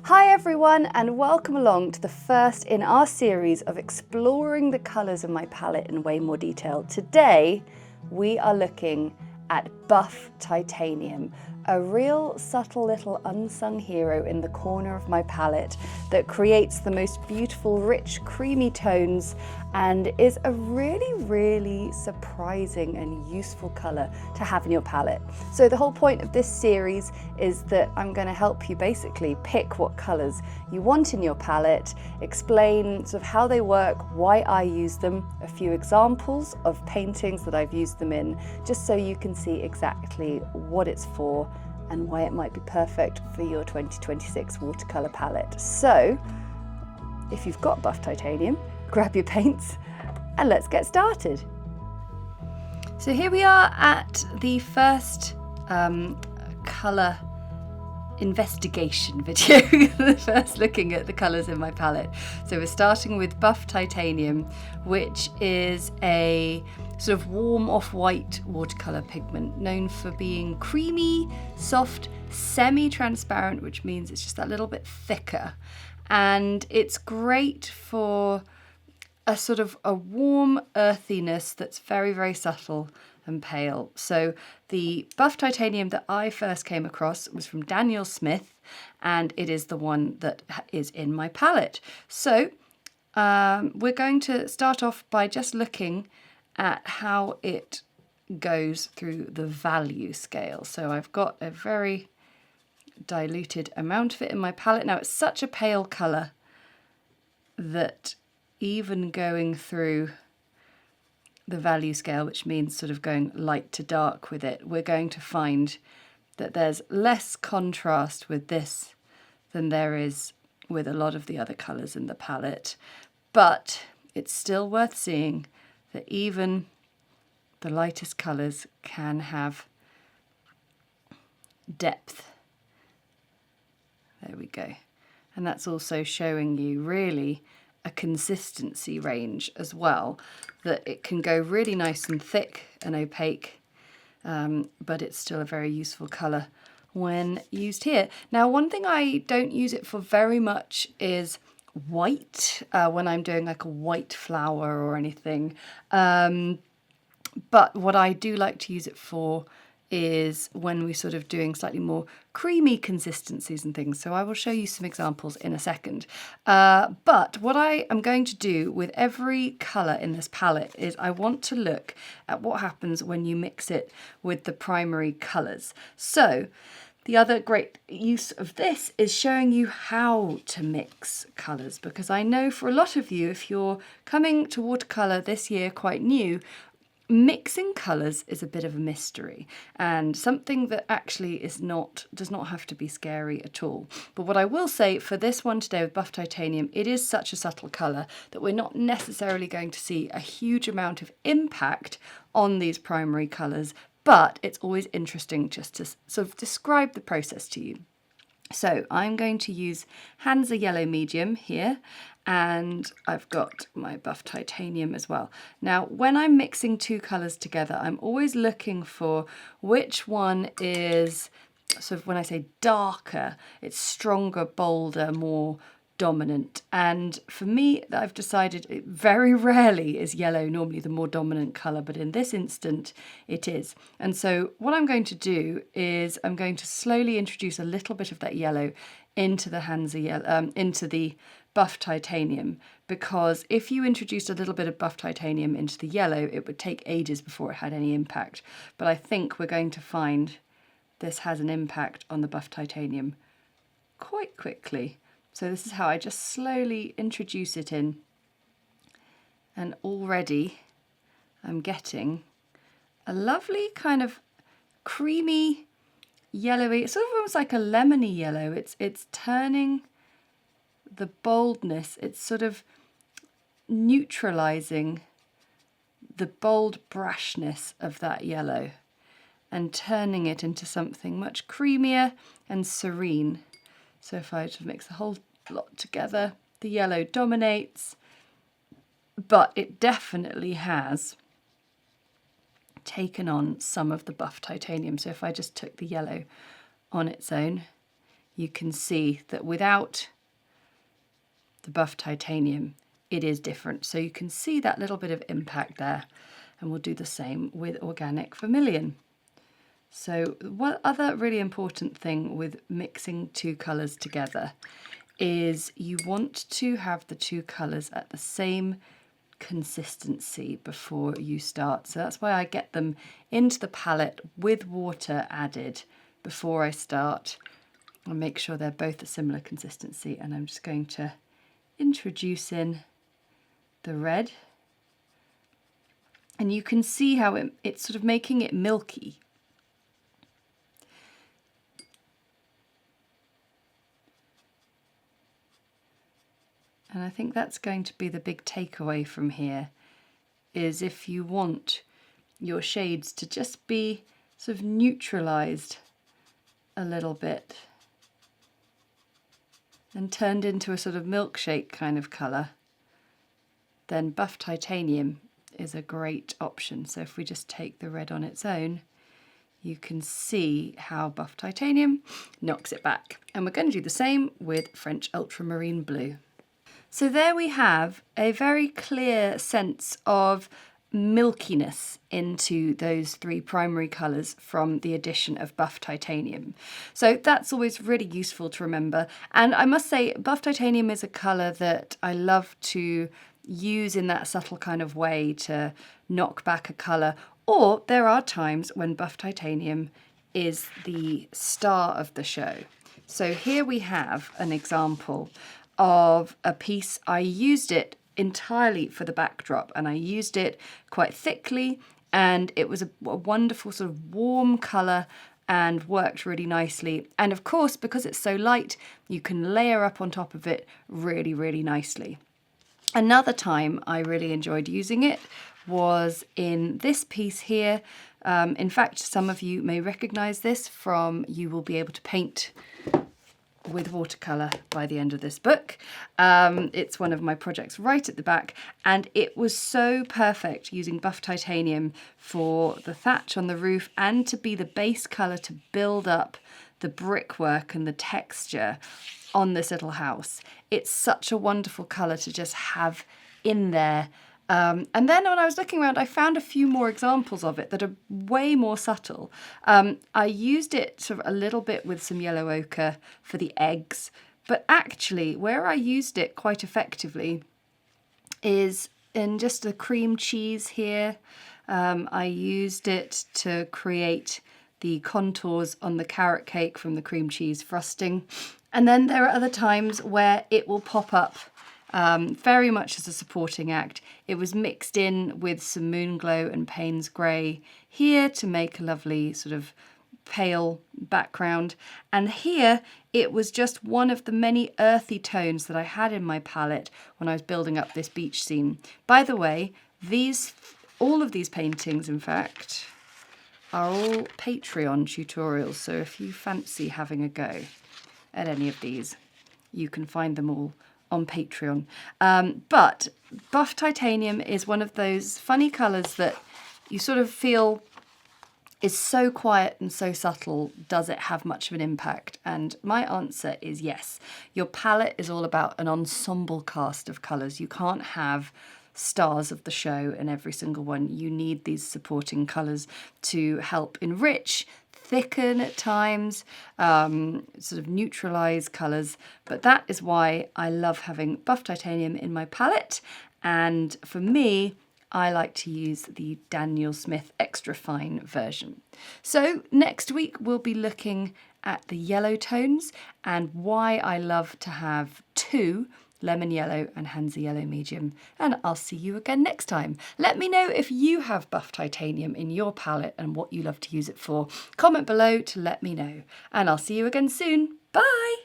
Hi everyone, and welcome along to the first in our series of exploring the colours in my palette in way more detail. Today we are looking at buff titanium, a real subtle little unsung hero in the corner of my palette that creates the most beautiful, rich, creamy tones and is a really surprising and useful colour to have in your palette. So the whole point of this series is that I'm going to help you basically pick what colours you want in your palette, explain sort of how they work, why I use them, a few examples of paintings that I've used them in, just so you can see exactly what it's for and why it might be perfect for your 2026 watercolour palette. So if you've got buff titanium, grab your paints and let's get started. So here we are at the first colour investigation video, first looking at the colours in my palette. So we're starting with buff titanium, which is a sort of warm off-white watercolour pigment known for being creamy, soft, semi-transparent, which means it's just that little bit thicker. And it's great for a sort of a warm earthiness that's very subtle and pale. So the buff titanium that I first came across was from Daniel Smith, and it is the one that is in my palette. So we're going to start off by just looking at how it goes through the value scale. So I've got a very diluted amount of it in my palette. Now it's such a pale colour that even going through the value scale, which means sort of going light to dark with it, we're going to find that there's less contrast with this than there is with a lot of the other colours in the palette. But it's still worth seeing that even the lightest colours can have depth. There we go. And that's also showing you really a consistency range as well, that it can go really nice and thick and opaque, but it's still a very useful colour when used here. Now, one thing I don't use it for very much is white, when I'm doing like a white flower or anything. But what I do like to use it for is when we're sort of doing slightly more creamy consistencies and things. So I will show you some examples in a second. But what I am going to do with every colour in this palette is I want to look at what happens when you mix it with the primary colours. So the other great use of this is showing you how to mix colours, because I know for a lot of you, if you're coming to watercolour this year quite new, mixing colours is a bit of a mystery and something that actually does not have to be scary at all. But what I will say for this one today with buff titanium, it is such a subtle colour that we're not necessarily going to see a huge amount of impact on these primary colours, but it's always interesting just to sort of describe the process to you. So I'm going to use Hansa Yellow Medium here, and I've got my buff titanium as well. Now, when I'm mixing two colours together, I'm always looking for which one is sort of, when I say darker, it's stronger, bolder, more dominant. And for me, I've decided it very rarely is yellow normally the more dominant colour, but in this instant it is. And so what I'm going to do is I'm going to slowly introduce a little bit of that yellow into the Hansa yellow, into the buff titanium, because if you introduced a little bit of buff titanium into the yellow, it would take ages before it had any impact. But I think we're going to find this has an impact on the buff titanium quite quickly. So this is how I just slowly introduce it in, and already I'm getting a lovely kind of creamy, yellowy, it's sort of almost like a lemony yellow. It's turning the boldness, it's sort of neutralising the bold brashness of that yellow and turning it into something much creamier and serene. So if I just mix the whole lot together, the yellow dominates, but it definitely has taken on some of the buff titanium. So if I just took the yellow on its own, you can see that without the buff titanium, it is different. So you can see that little bit of impact there. And we'll do the same with organic vermilion. So one other really important thing with mixing two colours together is you want to have the two colours at the same consistency before you start. So that's why I get them into the palette with water added before I start. I'll make sure they're both a similar consistency, and I'm just going to introduce in the red. And you can see how it's sort of making it milky. And I think that's going to be the big takeaway from here, is if you want your shades to just be sort of neutralized a little bit and turned into a sort of milkshake kind of color, then buff titanium is a great option. So if we just take the red on its own, you can see how buff titanium knocks it back. And we're going to do the same with French ultramarine blue. So there we have a very clear sense of milkiness into those three primary colours from the addition of buff titanium. So that's always really useful to remember. And I must say, buff titanium is a colour that I love to use in that subtle kind of way to knock back a colour. Or there are times when buff titanium is the star of the show. So here we have an example of a piece. I used it entirely for the backdrop, and I used it quite thickly, and it was a wonderful sort of warm colour and worked really nicely. And of course, because it's so light, you can layer up on top of it really, really nicely. Another time I really enjoyed using it was in this piece here. In fact, some of you may recognise this from You Will Be Able to Paint with Watercolour by the end of this book. It's one of my projects right at the back, and it was so perfect using buff titanium for the thatch on the roof and to be the base colour to build up the brickwork and the texture on this little house. It's such a wonderful colour to just have in there. And then when I was looking around, I found a few more examples of it that are way more subtle. I used it sort of a little bit with some yellow ochre for the eggs, but actually where I used it quite effectively is in just the cream cheese here. I used it to create the contours on the carrot cake from the cream cheese frosting. And then there are other times where it will pop up very much as a supporting act. It was mixed in with some Moonglow and Payne's Grey here to make a lovely sort of pale background. And here it was just one of the many earthy tones that I had in my palette when I was building up this beach scene. By the way, all of these paintings, in fact, are all Patreon tutorials. So if you fancy having a go at any of these, you can find them all on Patreon. But buff titanium is one of those funny colours that you sort of feel is so quiet and so subtle. Does it have much of an impact? And my answer is yes. Your palette is all about an ensemble cast of colours. You can't have stars of the show in every single one. You need these supporting colours to help enrich, thicken at times, sort of neutralise colours. But that is why I love having buff titanium in my palette. And for me, I like to use the Daniel Smith extra fine version. So next week we'll be looking at the yellow tones and why I love to have two, lemon yellow and Hansa yellow medium. And I'll see you again next time. Let me know if you have buff titanium in your palette and what you love to use it for. Comment below to let me know. And I'll see you again soon. Bye!